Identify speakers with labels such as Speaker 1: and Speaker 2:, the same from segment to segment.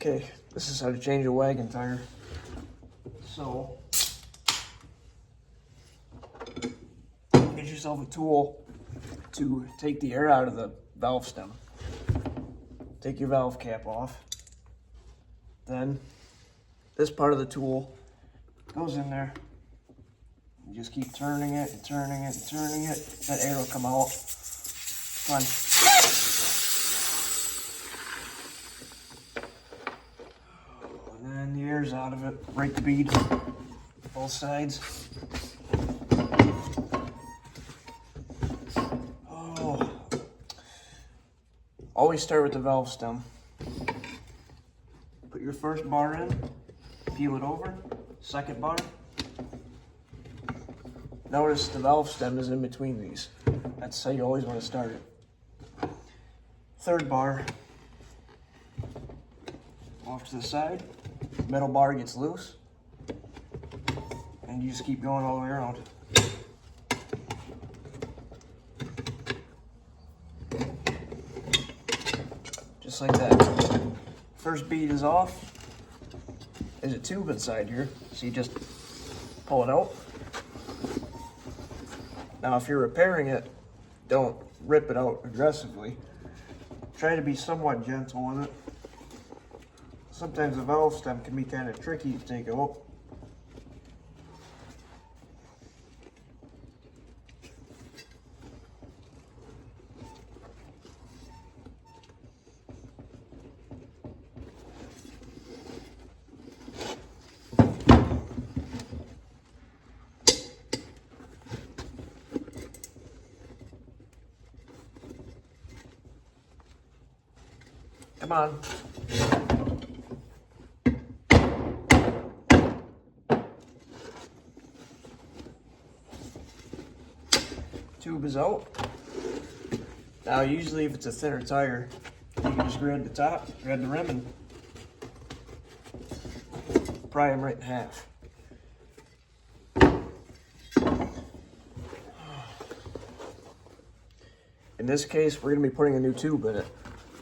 Speaker 1: Okay, this is how to change a wagon tire. So, get yourself a tool to take the air out of the valve stem. Take your valve cap off. Then, this part of the tool goes in there. You just keep turning it and turning it and turning it. That air will come out. Come on. And then the air's out of it. Break the bead. Both sides. Oh. Always start with the valve stem. Put your first bar in. Peel it over. Second bar. Notice the valve stem is in between these. That's how you always want to start it. Third bar, off to the side. Middle bar gets loose. And you just keep going all the way around. Just like that. First bead is off. There's a tube inside here, so you just pull it out. Now, if you're repairing it, don't rip it out aggressively. Try to be somewhat gentle with it. Sometimes the valve stem can be kind of tricky to take out. Come on. Tube is out. Now usually if it's a thinner tire, you can just grab the top, grab the rim and pry them right in half. In this case, we're gonna be putting a new tube in it.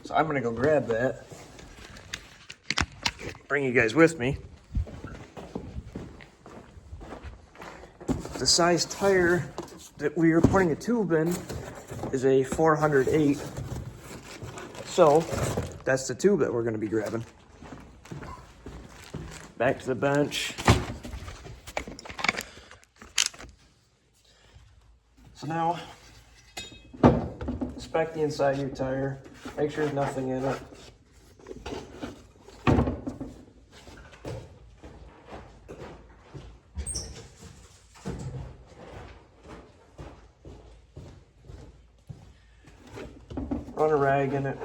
Speaker 1: So I'm gonna go grab that, bring you guys with me. The size tire that we are putting a tube in is a 408. So that's the tube that we're gonna be grabbing. Back to the bench. So now, inspect the inside of your tire. Make sure there's nothing in it. Run a rag in it.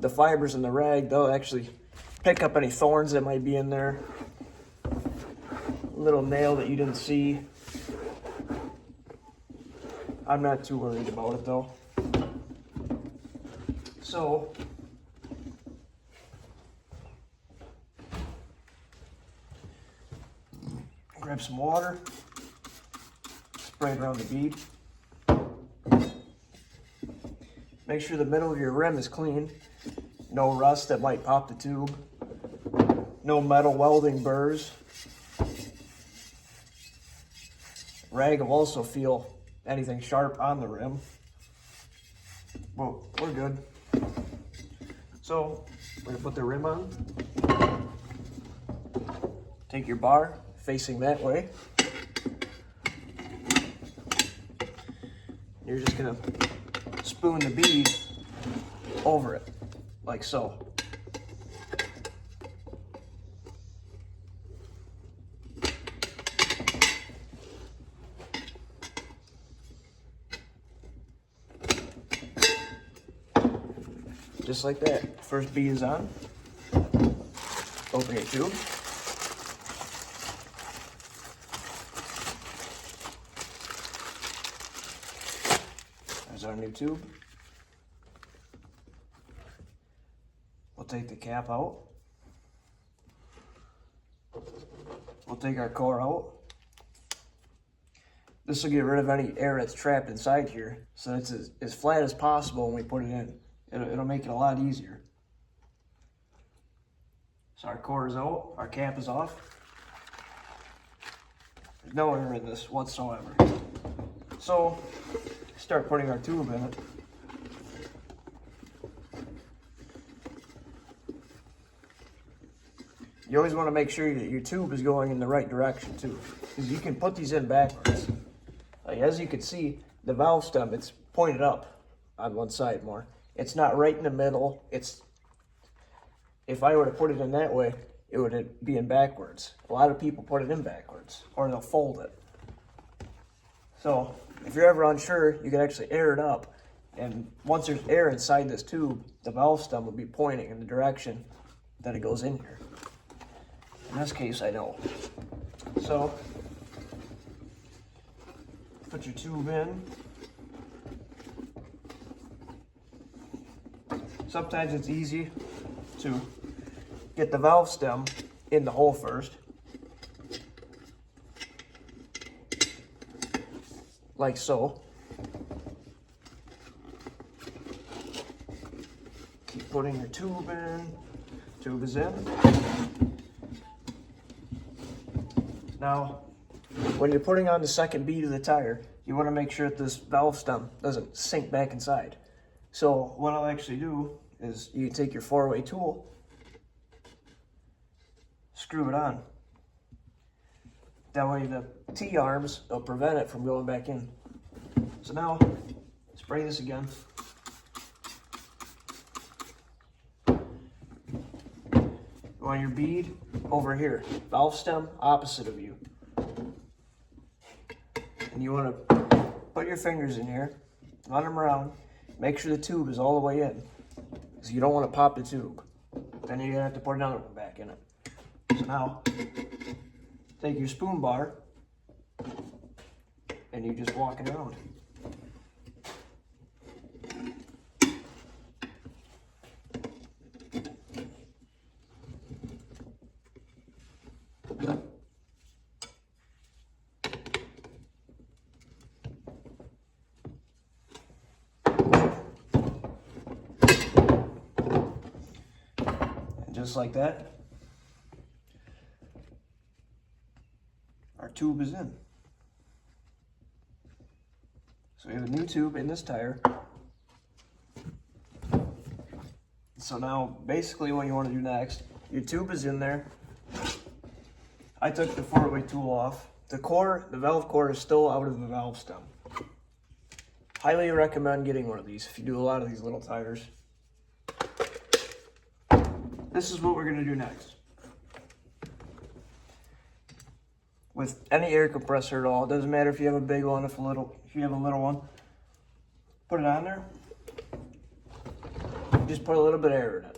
Speaker 1: The fibers in the rag, they'll actually pick up any thorns that might be in there. A little nail that you didn't see. I'm not too worried about it though. So, grab some water, spray it around the bead. Make sure the middle of your rim is clean. No rust that might pop the tube. No metal welding burrs. Rag will also feel anything sharp on the rim. Well, we're good. So, we're gonna put the rim on. Take your bar, facing that way. You're just gonna spoon the bead over it, like so. Just like that. First bead is on. Open your tube. There's our new tube. We'll take the cap out. We'll take our core out. This will get rid of any air that's trapped inside here, so it's as flat as possible when we put it in. It'll make it a lot easier. So our core is out, our cap is off. There's no air in this whatsoever. So start putting our tube in it. You always want to make sure that your tube is going in the right direction too, because you can put these in backwards. Like, as you can see, the valve stem, it's pointed up on one side more. It's not right in the middle. If I were to put it in that way, it would be in backwards. A lot of people put it in backwards, or they'll fold it. So if you're ever unsure, you can actually air it up, and once there's air inside this tube, the valve stem will be pointing in the direction that it goes in here. In this case, I know. So put your tube in. Sometimes it's easy to get the valve stem in the hole first, like so. Keep putting your tube in. Tube is in. Now, when you're putting on the second bead of the tire, you want to make sure that this valve stem doesn't sink back inside. So what I'll actually do is you take your 4-way tool, screw it on. That way the T-arms will prevent it from going back in. So now, spray this again. On your bead over here, valve stem opposite of you. And you want to put your fingers in here, run them around, make sure the tube is all the way in, because you don't want to pop the tube. Then you're going to have to put another one back in it. So now, take your spoon bar, and you just walk it around. Just like that, our tube is in. So we have a new tube in this tire. So now basically what you want to do next, your tube is in there. I took the 4-way tool off. The valve core is still out of the valve stem. Highly recommend getting one of these if you do a lot of these little tires. This is what we're going to do next. With any air compressor at all, it doesn't matter if you have a big one, if you have a little one, put it on there. Just put a little bit of air in it.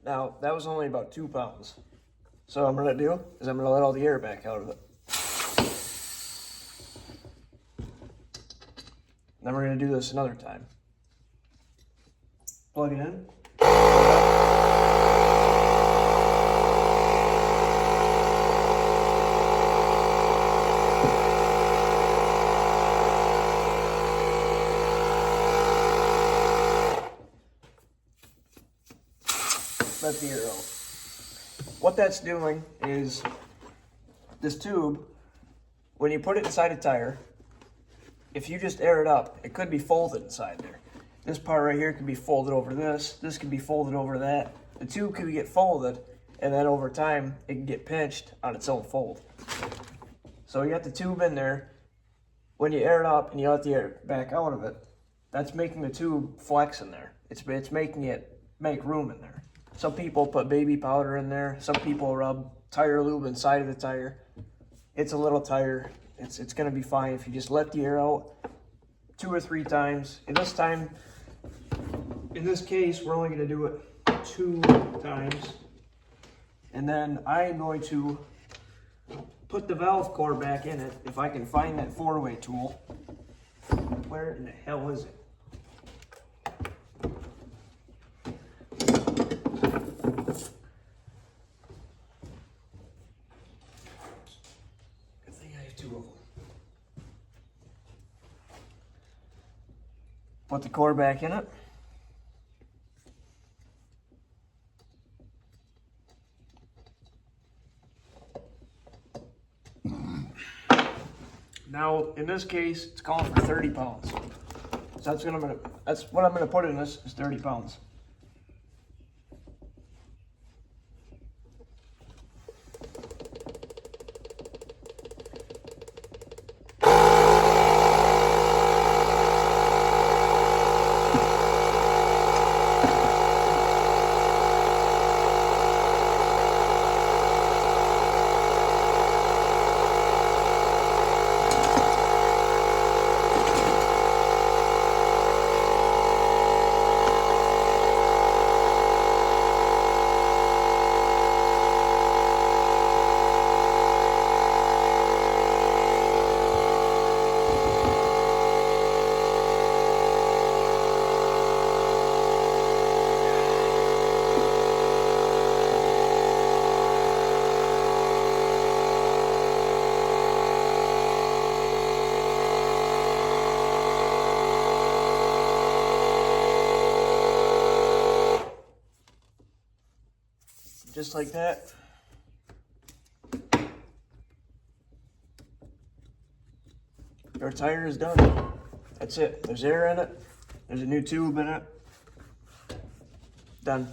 Speaker 1: Now, that was only about 2 pounds. So what I'm gonna do is I'm gonna let all the air back out of it. Then we're gonna do this another time. Plug it in. Let the air out. What that's doing is this tube, when you put it inside a tire, if you just air it up, it could be folded inside there. This part right here could be folded over this could be folded over that. The tube could get folded, and then over time, it can get pinched on its own fold. So you got the tube in there. When you air it up and you let the air back out of it, that's making the tube flex in there. It's making it make room in there. Some people put baby powder in there. Some people rub tire lube inside of the tire. It's a little tire. It's gonna be fine if you just let the air out 2 or 3 times. In this case, we're only gonna do it 2 times. And then I'm going to put the valve core back in it, if I can find that 4-way tool. Where in the hell is it? Good thing I have 2 of them. Put the core back in it. Now, in this case, it's calling for 30 pounds. So that's what I'm gonna put in this is 30 pounds. Just like that. Your tire is done. That's it. There's air in it. There's a new tube in it. Done.